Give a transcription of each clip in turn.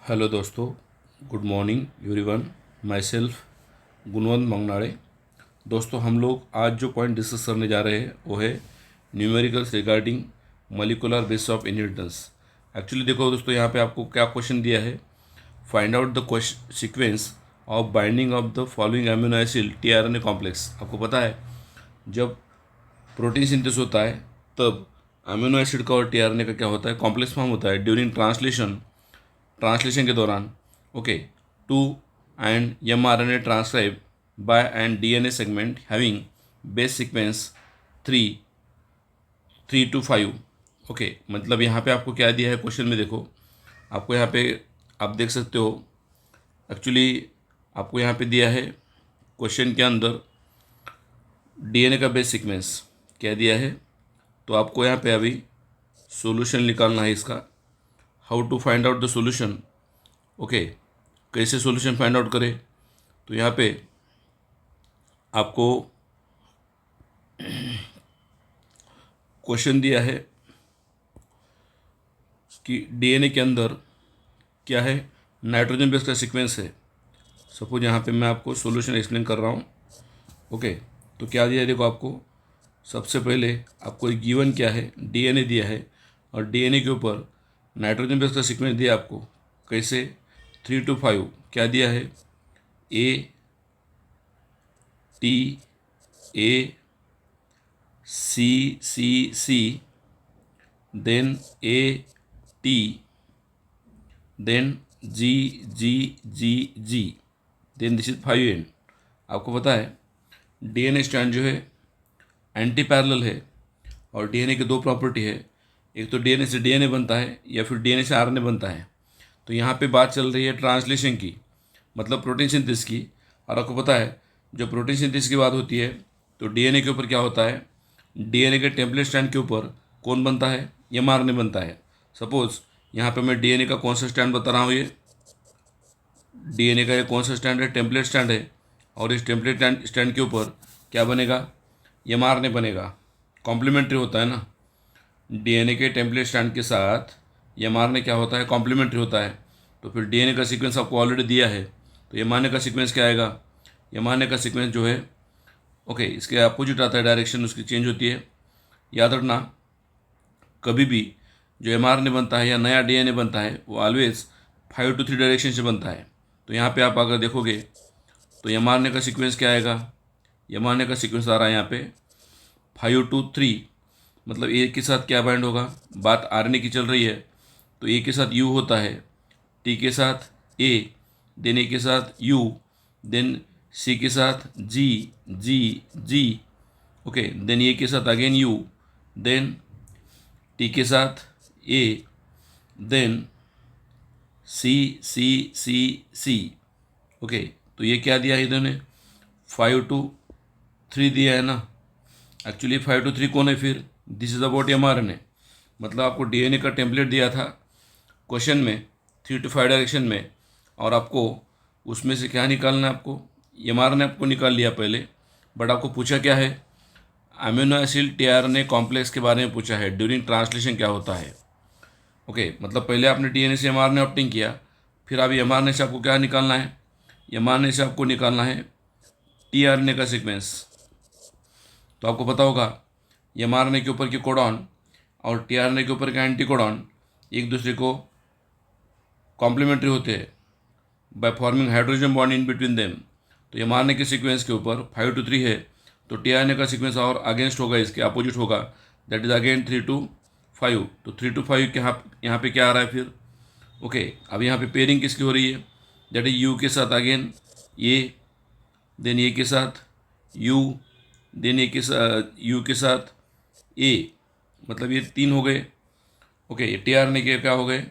Hello दोस्तों, good morning everyone. Myself Gunwant Mangnade. दोस्तों, हम लोग आज जो पॉइंट डिस्कस करने जा रहे हैं वो है numericals regarding molecular base of inheritance. Actually देखो दोस्तों, यहाँ पे आपको क्या क्वेश्चन दिया है, find out the sequence of binding of the following amino acid tRNA complex. आपको पता है जब प्रोटीन सिंथेसिस होता है तब अमीनो एसिड का और टीआरएनए का क्या होता है, कॉम्प्लेक्स फॉर्म होता है ड्यूरिंग ट्रांसलेशन के दौरान। Okay, to and mRNA transcribe by and DNA segment having base sequence 3 to 5। Okay, मतलब यहाँ पे आपको क्या दिया है क्वेश्चन में, देखो आपको यहाँ पे आप देख सकते हो। एक्चुअली आपको यहाँ पे दिया है क्वेश्चन के अंदर डीएनए का बेस सीक्वेंस क्या दिया है, तो आपको यहाँ पे अभी सॉल्यूशन निकालना है इसका। How to find out the solution. Okay, कैसे सॉल्यूशन फाइंड आउट करें, तो यहाँ पे आपको क्वेश्चन दिया है कि डीएनए के अंदर क्या है, नाइट्रोजन बेस का सीक्वेंस है। सपोज यहाँ पे मैं आपको सॉल्यूशन एक्सप्लेन कर रहा हूँ। ओके, तो क्या दिया है, देखो आपको सबसे पहले आपको एक गिवन क्या है, डीएनए दिया है और डीएनए के ऊपर नाइट्रोजन बेस का सीक्वेंस दिया आपको। कैसे, 3 to 5 क्या दिया है, A T A C C C, then A T, then G, then this is 5N। आपको पता है डीएनए स्ट्रैंड जो है एंटी पैरेलल है और डीएनए की दो प्रॉपर्टी है, एक तो डीएनए से डीएनए बनता है या फिर डीएनए से आरएनए बनता है। तो यहाँ पे बात चल रही है ट्रांसलेशन की, मतलब प्रोटीन सिंथेसिस की। और आपको पता है जब प्रोटीन सिंथेसिस की बात होती है तो डीएनए के ऊपर क्या होता है, डीएनए के टेम्पलेट स्ट्रैंड के ऊपर कौन बनता है, mRNA बनता है। सपोज यहाँ पे मैं डीएनए का कौन सा स्टैंड बता रहा हूँ, ये डीएनए का ये कौन सा स्टैंड है, टेम्पलेट स्टैंड है। और इस टेम्पलेट स्टैंड के ऊपर क्या बनेगा, mRNA बनेगा। कॉम्प्लीमेंट्री होता है ना, डीएनए के टेम्पलेट स्टैंड के साथ mRNA क्या होता है, कॉम्प्लीमेंट्री होता है। तो फिर डीएनए का सीक्वेंस आपको ऑलरेडी दिया है, तो mRNA का सीक्वेंस क्या आएगा, mRNA का सीक्वेंस जो है ओके इसके अपोजिट आता है, डायरेक्शन उसकी चेंज होती है। याद रखना, कभी भी जो mRNA बनता है या नया डीएनए बनता है वो ऑलवेज 5 to 3 डायरेक्शन से बनता है। तो यहाँ पे आप अगर देखोगे तो mRNA का सीक्वेंस क्या आएगा, mRNA का सीक्वेंस आ रहा है यहाँ पे 5 to 3, मतलब ए के साथ क्या बाइंड होगा, बात आरएनए की चल रही है तो ए के साथ यू होता है, टी के साथ ए, देन ए के साथ यू, देन सी के साथ जी जी जी, ओके, देन ए के साथ अगेन यू, देन टी के साथ ए, देन सी सी सी सी। ओके, तो ये क्या दिया है इन्होंने, 5 to 3 दिया है ना। एक्चुअली 5 to 3 कौन है फिर, दिस इज अबाउट mRNA। मतलब आपको डीएनए का टेम्पलेट दिया था क्वेश्चन में 3 to 5 डायरेक्शन में, और आपको उसमें से क्या निकालना है, आपको mRNA आपको निकाल लिया पहले। बट आपको पूछा क्या है, अमीनो एसिड टीआरएनए कॉम्प्लेक्स के बारे में पूछा है, ड्यूरिंग ट्रांसलेशन क्या होता है। ओके, मतलब पहले आपने डीएनए से mRNA ऑप्टिंग किया, फिर अभी mRNA से आपको क्या निकालना है, mRNA से आपको निकालना है टीआरएनए का सीक्वेंस। तो आपको पता होगा mRNA के ऊपर के कोडॉन और टीआरएनए के ऊपर का एंटी कोडॉन एक दूसरे को कॉम्प्लीमेंट्री होते हैं by forming hydrogen bond in between them. तो mRNA के सीक्वेंस के ऊपर 5 to 3 है, तो टीआरएनए का सीक्वेंस और अगेंस्ट होगा, इसके अपोजिट होगा, दैट इज अगेन 3 to 5। तो 3 to 5 के यहाँ पे क्या आ रहा है फिर, ओके, अब यहाँ पे पेयरिंग किसकी हो रही है, दैट इज यू के साथ अगेन ए, देन ए के साथ यू, देन ए के साथ यू के साथ ए, मतलब ये 3 हो गए। ओके, ये टीआरएनए के क्या हो गए,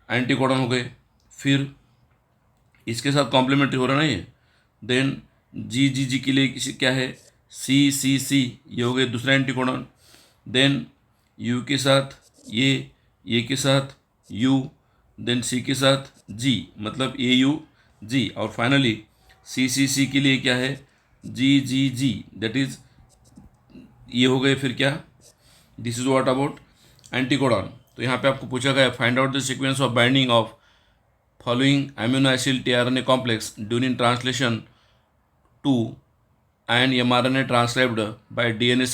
एंटी कोडॉन हो गए। फिर इसके साथ कॉम्प्लीमेंट्री हो रहा है ना ये, देन जी जी जी के लिए किसी क्या है, सी सी सी, ये हो गए दूसरा एंटी कोडॉन। देन यू के साथ ये के साथ यू, देन सी के साथ जी, मतलब ए यू जी, और फाइनली सी सी सी के लिए क्या है, जी जी जी, दैट इज ये हो गए फिर क्या, this is what about anti codon. तो यहाँ पे आपको पूछा गया find out the sequence of binding of following amino acid tRNA complex during translation to an mRNA transcribed by DNA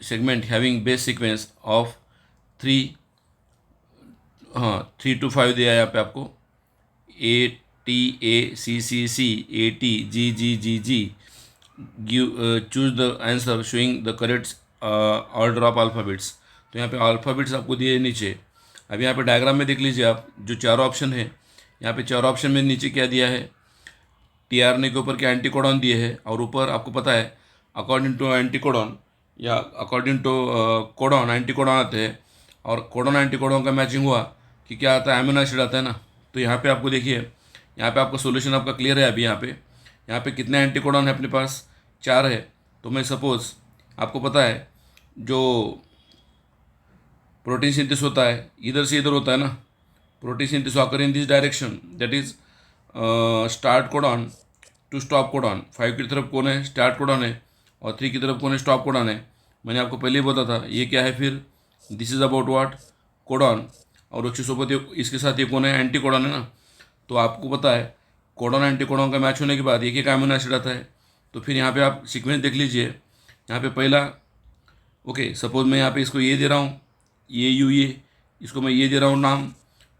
segment having base sequence of 3 to 5 दिया है यहाँ पे आपको ATACCC ATGGGG choose the answer showing the correct order of alphabets. तो यहाँ पे alphabets आपको दिए नीचे। अभी यहाँ पे डायग्राम में देख लीजिए आप, जो चारों ऑप्शन है, यहाँ पे चारों ऑप्शन में नीचे क्या दिया है, टीआरएनए के ऊपर क्या एंटीकोडॉन दिए है, और ऊपर आपको पता है अकॉर्डिंग टू एंटीकोडॉन या अकॉर्डिंग टू कोडॉन एंटीकोडॉन आते हैं, और कोडॉन एंटीकोडॉन का मैचिंग हुआ कि क्या आता है, अमीनो एसिड आता है ना। तो यहाँ पे आपको देखिए, यहाँ पे आपका सोल्यूशन आपका क्लियर है। अभी यहाँ पे कितने एंटीकोडॉन है अपने पास, 4 है। तो मैं सपोज आपको पता है जो प्रोटीन सिंथेसिस होता है इधर से इधर होता है ना, protein synthesis occur in this direction, that is start codon to stop codon. 5 की तरफ कौन है, स्टार्ट कोडॉन है, और 3 की तरफ कौन है, स्टॉप कोडॉन है। मैंने आपको पहले ही बोला था ये क्या है, फिर this is about what, codon, और उसके सोबत इसके साथ ये कौन है, एंटी कोडॉन है ना। तो आपको पता है कोडॉन एंटी कोडॉन का मैच होने के बाद एक अमीनो एसिड आता है। तो फिर यहाँ पे आप सीक्वेंस देख लीजिए। यहाँ पे पहला ओके, सपोज मैं यहाँ पे इसको ये दे रहा हूँ, ये इसको मैं ये दे रहा हूँ नाम,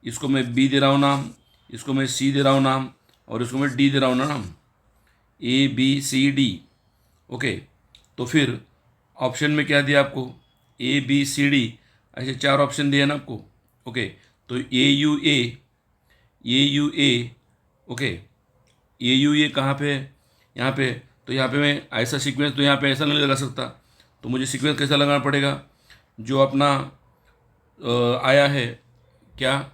इसको मैं बी दे रहा हूँ नाम, इसको मैं सी दे रहा हूँ नाम, और इसको मैं डी दे रहा हूँ ना नाम, ABCD। ओके, तो फिर ऑप्शन में क्या दिया आपको, ABCD, ऐसे 4 ऑप्शन दिए ना आपको। ओके, तो AUA ओके, AUA कहाँ पे है, यहाँ पे। तो यहाँ पे मैं ऐसा सीक्वेंस तो यहाँ पे ऐसा नहीं लगा सकता, तो मुझे सीक्वेंस कैसा लगाना पड़ेगा, जो अपना आया है क्या,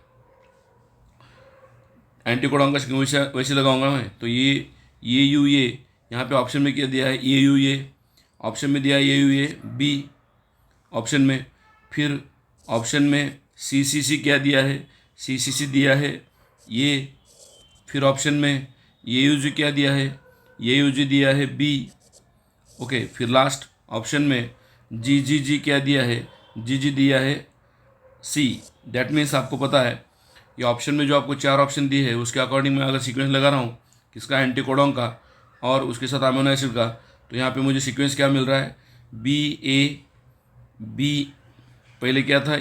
एंटीकोडॉन का सीक्वेंस वैसे लगाऊंगा मैं। तो ये AUA यहाँ पे ऑप्शन में क्या दिया है, AUA ऑप्शन में दिया है, AUA बी ऑप्शन में। फिर ऑप्शन में CCC क्या दिया है, CCC दिया है ये। फिर ऑप्शन में AUG क्या दिया है, AUG दिया है बी। ओके, फिर लास्ट ऑप्शन में GGG क्या दिया है, GG दिया है सी। दैट मीन्स आपको पता है ये ऑप्शन में जो आपको 4 ऑप्शन दिए है उसके अकॉर्डिंग मैं अगर सीक्वेंस लगा रहा हूँ किसका, एंटीकोडॉन का और उसके साथ अमीनो एसिड का, तो यहाँ पे मुझे सीक्वेंस क्या मिल रहा है, BA पहले क्या था,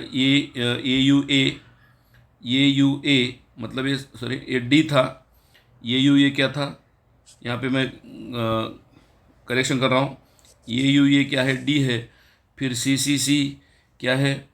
AUA मतलब ये सॉरी ये डी था, AUA क्या था, यहाँ पे मैं करेक्शन कर रहा हूँ, AUA क्या है, डी है। फिर CCC क्या है,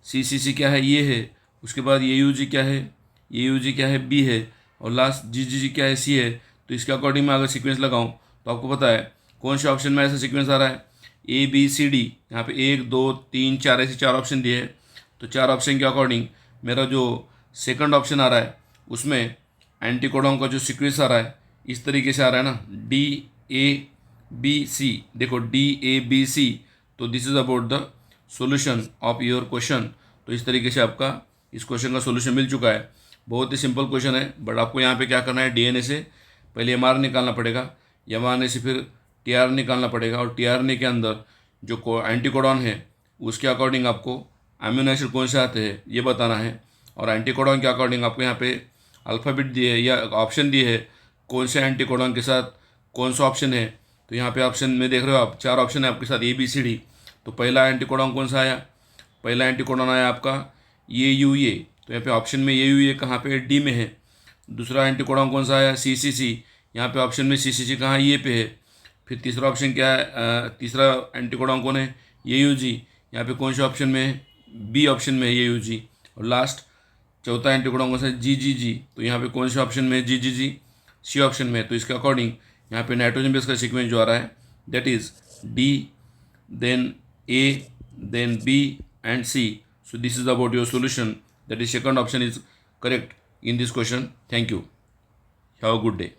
CCC क्या है, ये है। उसके बाद AUG क्या है, AUG क्या है, बी है। और लास्ट GGG क्या है, सी है। तो इसके अकॉर्डिंग मैं अगर सीक्वेंस लगाऊं तो आपको पता है कौन से ऑप्शन में ऐसा सीक्वेंस आ रहा है, ABCD। यहाँ पे 1 2 3 4 ऐसे 4 ऑप्शन दिए हैं। तो 4 ऑप्शन के अकॉर्डिंग मेरा जो सेकंड ऑप्शन आ रहा है उसमें एंटीकोडॉन का जो सीक्वेंस आ रहा है इस तरीके से आ रहा है ना, DABC। देखो DABC, तो this is about the solution of your question. तो इस तरीके से आपका इस क्वेश्चन का सॉल्यूशन मिल चुका है। बहुत ही सिंपल क्वेश्चन है, बट आपको यहाँ पे क्या करना है, DNA से पहले MR निकालना पड़ेगा, MRNA से फिर TR निकालना पड़ेगा, और TRNA के अंदर जो एंटीकोडॉन है उसके अकॉर्डिंग आपको अमीनो एसिड कौन से आते हैं ये बताना है, और एंटीकोडॉन के अकॉर्डिंग आपको यहाँ पे अल्फ़ाबेट दिए है या ऑप्शन दिए है कौन से एंटीकोडॉन के साथ कौन सा ऑप्शन है। तो यहाँ पे ऑप्शन में देख रहे हो आप 4 ऑप्शन है आपके साथ ABCD। तो पहला एंटीकोडॉन कौन सा आया, पहला एंटीकोडॉन आया आपका AUA। तो यहाँ पे ऑप्शन में AUA कहाँ पे, डी में है। दूसरा एंटीकोडॉन कौन सा आया, CCC। यहाँ पे ऑप्शन में CCC कहाँ, ये पे है। फिर तीसरा ऑप्शन क्या है, तीसरा एंटीकोडॉन कौन है, AUG। यहाँ पे कौन से ऑप्शन में है, बी ऑप्शन में है AUG। और लास्ट चौथा एंटीकोडॉन कौन सा है, GGG। तो यहाँ पे कौन से ऑप्शन में है, GGG, सी ऑप्शन में है। तो इसके अकॉर्डिंग यहाँ पे नाइट्रोजन बेस का सीक्वेंस जो आ रहा है that is D, then A, then B and C. So this is about your solution. That is second option is correct in this question. Thank you. Have a good day.